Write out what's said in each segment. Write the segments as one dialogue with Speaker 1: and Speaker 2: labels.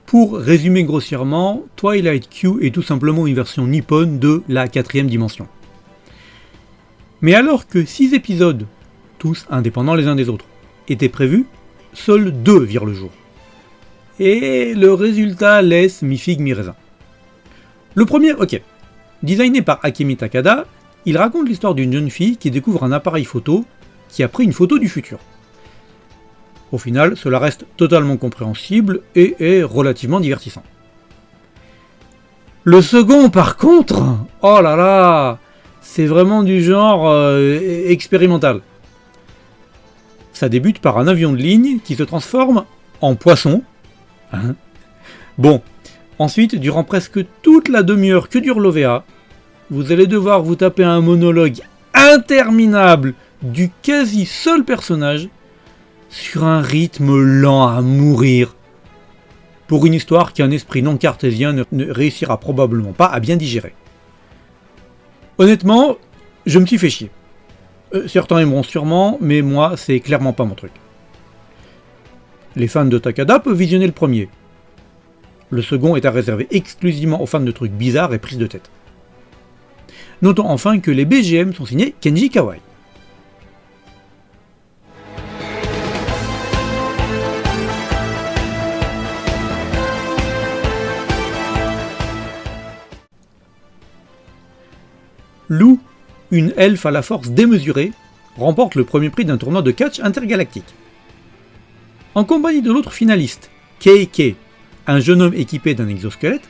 Speaker 1: Pour résumer grossièrement, Twilight Q est tout simplement une version nippone de la 4ème dimension. Mais alors que 6 épisodes, tous indépendants les uns des autres, étaient prévus, seuls 2 virent le jour. Et le résultat laisse mi-figue mi-raisin. Le premier, ok. Designé par Akemi Takada, il raconte l'histoire d'une jeune fille qui découvre un appareil photo qui a pris une photo du futur. Au final, cela reste totalement compréhensible et est relativement divertissant. Le second, par contre, oh là là, c'est vraiment du genre expérimental. Ça débute par un avion de ligne qui se transforme en poisson. Bon, ensuite, durant presque toute la demi-heure que dure l'OVA, vous allez devoir vous taper un monologue interminable du quasi seul personnage sur un rythme lent à mourir, pour une histoire qu'un esprit non cartésien ne réussira probablement pas à bien digérer. Honnêtement, je me suis fait chier. Certains aimeront sûrement, mais moi, c'est clairement pas mon truc. Les fans de Takada peuvent visionner le premier. Le second est à réserver exclusivement aux fans de trucs bizarres et prises de tête. Notons enfin que les BGM sont signés Kenji Kawai. Lou, une elfe à la force démesurée, remporte le premier prix d'un tournoi de catch intergalactique. En compagnie de l'autre finaliste, Keiki, un jeune homme équipé d'un exosquelette,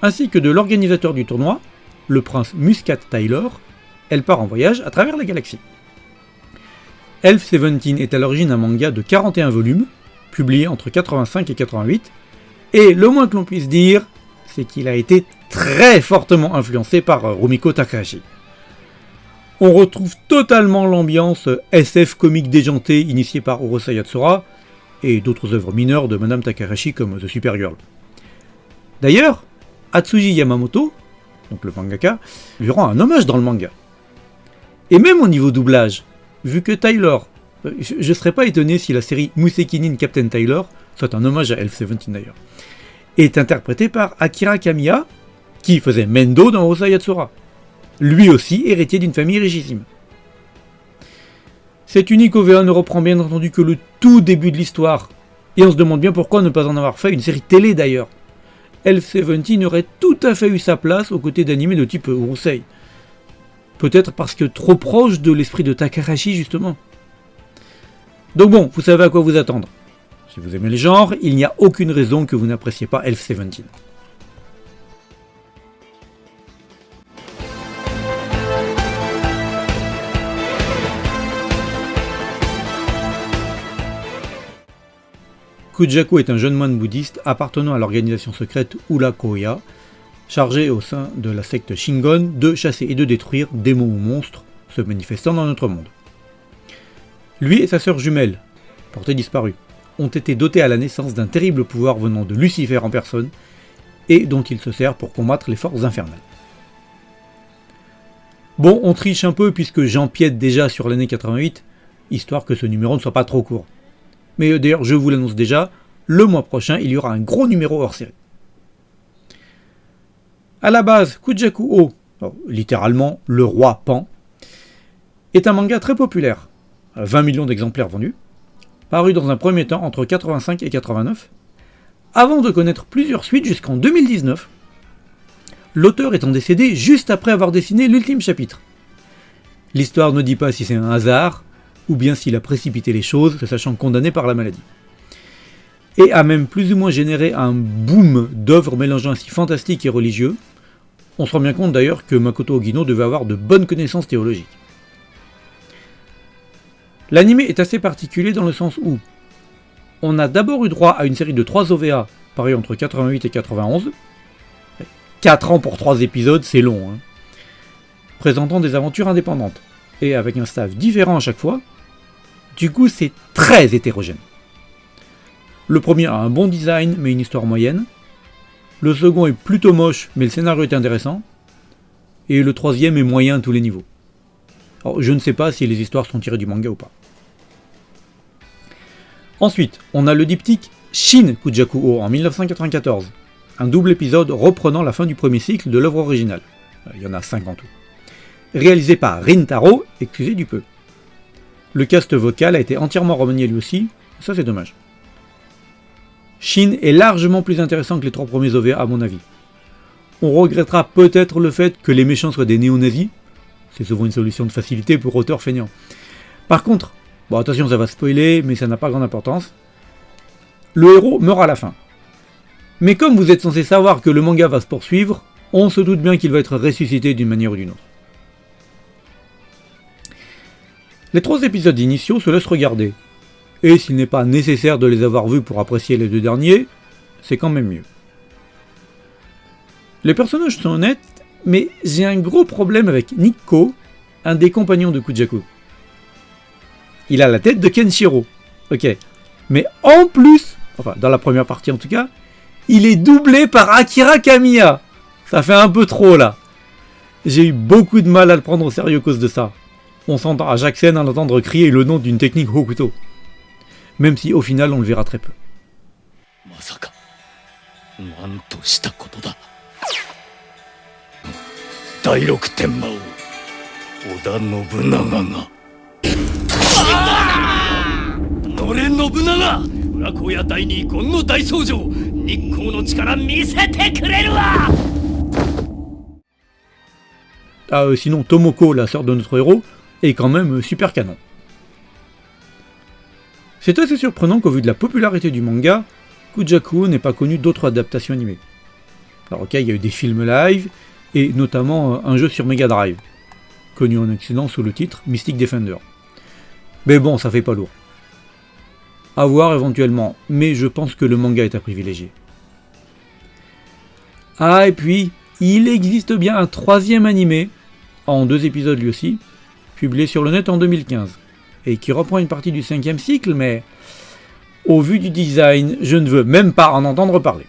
Speaker 1: ainsi que de l'organisateur du tournoi, le prince Muscat Taylor, elle part en voyage à travers la galaxie. Elf 17 est à l'origine un manga de 41 volumes, publié entre 85 et 88, et le moins que l'on puisse dire, c'est qu'il a été très fortement influencé par Rumiko Takahashi. On retrouve totalement l'ambiance SF comique déjantée initiée par Urusei Yatsura et d'autres œuvres mineures de Madame Takahashi comme The Supergirl. D'ailleurs, Atsuji Yamamoto, donc le mangaka, lui rend un hommage dans le manga. Et même au niveau doublage, vu que Taylor, je serais pas étonné si la série Museki Nin Captain Taylor, soit un hommage à Elf 17 d'ailleurs, est interprété par Akira Kamiya, qui faisait Mendo dans Urusei Yatsura. Lui aussi héritier d'une famille richissime. Cette unique OVA ne reprend bien entendu que le tout début de l'histoire, et on se demande bien pourquoi ne pas en avoir fait une série télé d'ailleurs. Elf 17 aurait tout à fait eu sa place aux côtés d'animés de type Urusei. Peut-être parce que trop proche de l'esprit de Takahashi justement. Donc bon, vous savez à quoi vous attendre. Si vous aimez le genre, il n'y a aucune raison que vous n'appréciez pas Elf 17. Kujaku est un jeune moine bouddhiste appartenant à l'organisation secrète Ula-Koya, chargé au sein de la secte Shingon de chasser et de détruire démons ou monstres se manifestant dans notre monde. Lui et sa sœur jumelle, portée disparue, ont été dotés à la naissance d'un terrible pouvoir venant de Lucifer en personne et dont il se sert pour combattre les forces infernales. Bon, on triche un peu puisque j'empiète déjà sur l'année 88, histoire que ce numéro ne soit pas trop court. Mais d'ailleurs, je vous l'annonce déjà, le mois prochain, il y aura un gros numéro hors série. A la base, Kujaku-o, littéralement le roi Pan, est un manga très populaire, 20 millions d'exemplaires vendus, paru dans un premier temps entre 85 et 89, avant de connaître plusieurs suites jusqu'en 2019, l'auteur étant décédé juste après avoir dessiné l'ultime chapitre. L'histoire ne dit pas si c'est un hasard, ou bien s'il a précipité les choses, se sachant condamné par la maladie. Et a même plus ou moins généré un boom d'œuvres mélangeant ainsi fantastique et religieux. On se rend bien compte d'ailleurs que Makoto Ogino devait avoir de bonnes connaissances théologiques. L'anime est assez particulier dans le sens où on a d'abord eu droit à une série de 3 OVA, parues entre 88 et 91. 4 ans pour 3 épisodes, c'est long, hein. Présentant des aventures indépendantes, et avec un staff différent à chaque fois. Du coup, c'est très hétérogène. Le premier a un bon design, mais une histoire moyenne. Le second est plutôt moche, mais le scénario est intéressant. Et le troisième est moyen à tous les niveaux. Alors, je ne sais pas si les histoires sont tirées du manga ou pas. Ensuite, on a le diptyque
Speaker 2: Shin Kujaku-o en 1994, un double épisode reprenant la fin du premier cycle de l'œuvre originale. Il y en a 5 en tout. Réalisé par Rintaro, excusez du peu. Le cast vocal a été entièrement remanié lui aussi, ça c'est dommage. Shin est largement plus intéressant que les 3 premiers OVA à mon avis. On regrettera peut-être le fait que les méchants soient des néo-nazis, c'est souvent une solution de facilité pour auteurs feignants. Par contre, bon attention ça va spoiler, mais ça n'a pas grande importance, le héros meurt à la fin. Mais comme vous êtes censé savoir que le manga va se poursuivre, on se doute bien qu'il va être ressuscité d'une manière ou d'une autre. Les 3 épisodes initiaux se laissent regarder, et s'il n'est pas nécessaire de les avoir vus pour apprécier les 2 derniers, c'est quand même mieux. Les personnages sont honnêtes, mais j'ai un gros problème avec Nikko, un des compagnons de Kujaku. Il a la tête de Kenshiro, ok, mais en plus, enfin dans la première partie en tout cas, il est doublé par Akira Kamiya. Ça fait un peu trop là. J'ai eu beaucoup de mal à le prendre au sérieux à cause de ça. On s'entend à chaque scène à l'entendre crier le nom d'une technique Hokuto. Même si au final on le verra très peu. Sinon Tomoko, la sœur de notre héros, est quand même super canon. C'est assez surprenant qu'au vu de la popularité du manga, Kujaku n'ait pas connu d'autres adaptations animées. Alors ok, il y a eu des films live, et notamment un jeu sur Mega Drive, connu en Occident sous le titre Mystic Defender. Mais bon, ça fait pas lourd. À voir éventuellement, mais je pense que le manga est à privilégier. Ah, et puis, il existe bien un 3e animé, en 2 épisodes lui aussi, publié sur le net en 2015, et qui reprend une partie du 5e cycle, mais au vu du design, je ne veux même pas en entendre parler.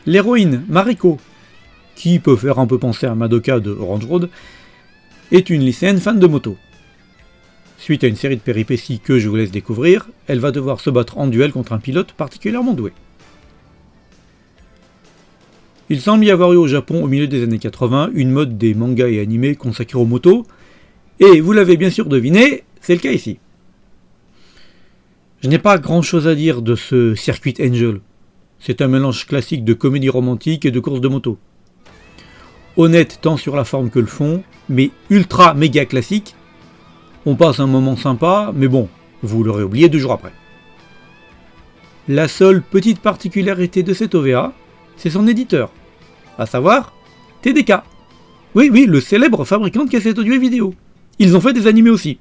Speaker 2: L'héroïne, Mariko, qui peut faire un peu penser à Madoka de Orange Road, est une lycéenne fan de moto. Suite à une série de péripéties que je vous laisse découvrir, elle va devoir se battre en duel contre un pilote particulièrement doué. Il semble y avoir eu au Japon au milieu des années 80 une mode des mangas et animés consacrés aux motos, et vous l'avez bien sûr deviné, c'est le cas ici. Je n'ai pas grand chose à dire de ce Circuit Angel. C'est un mélange classique de comédie romantique et de course de moto. Honnête tant sur la forme que le fond, mais ultra méga classique. On passe un moment sympa, mais bon, vous l'aurez oublié 2 jours après. La seule petite particularité de cet OVA, c'est son éditeur, à savoir TDK. Oui, le célèbre fabricant de cassettes audio et vidéo. Ils ont fait des animés aussi.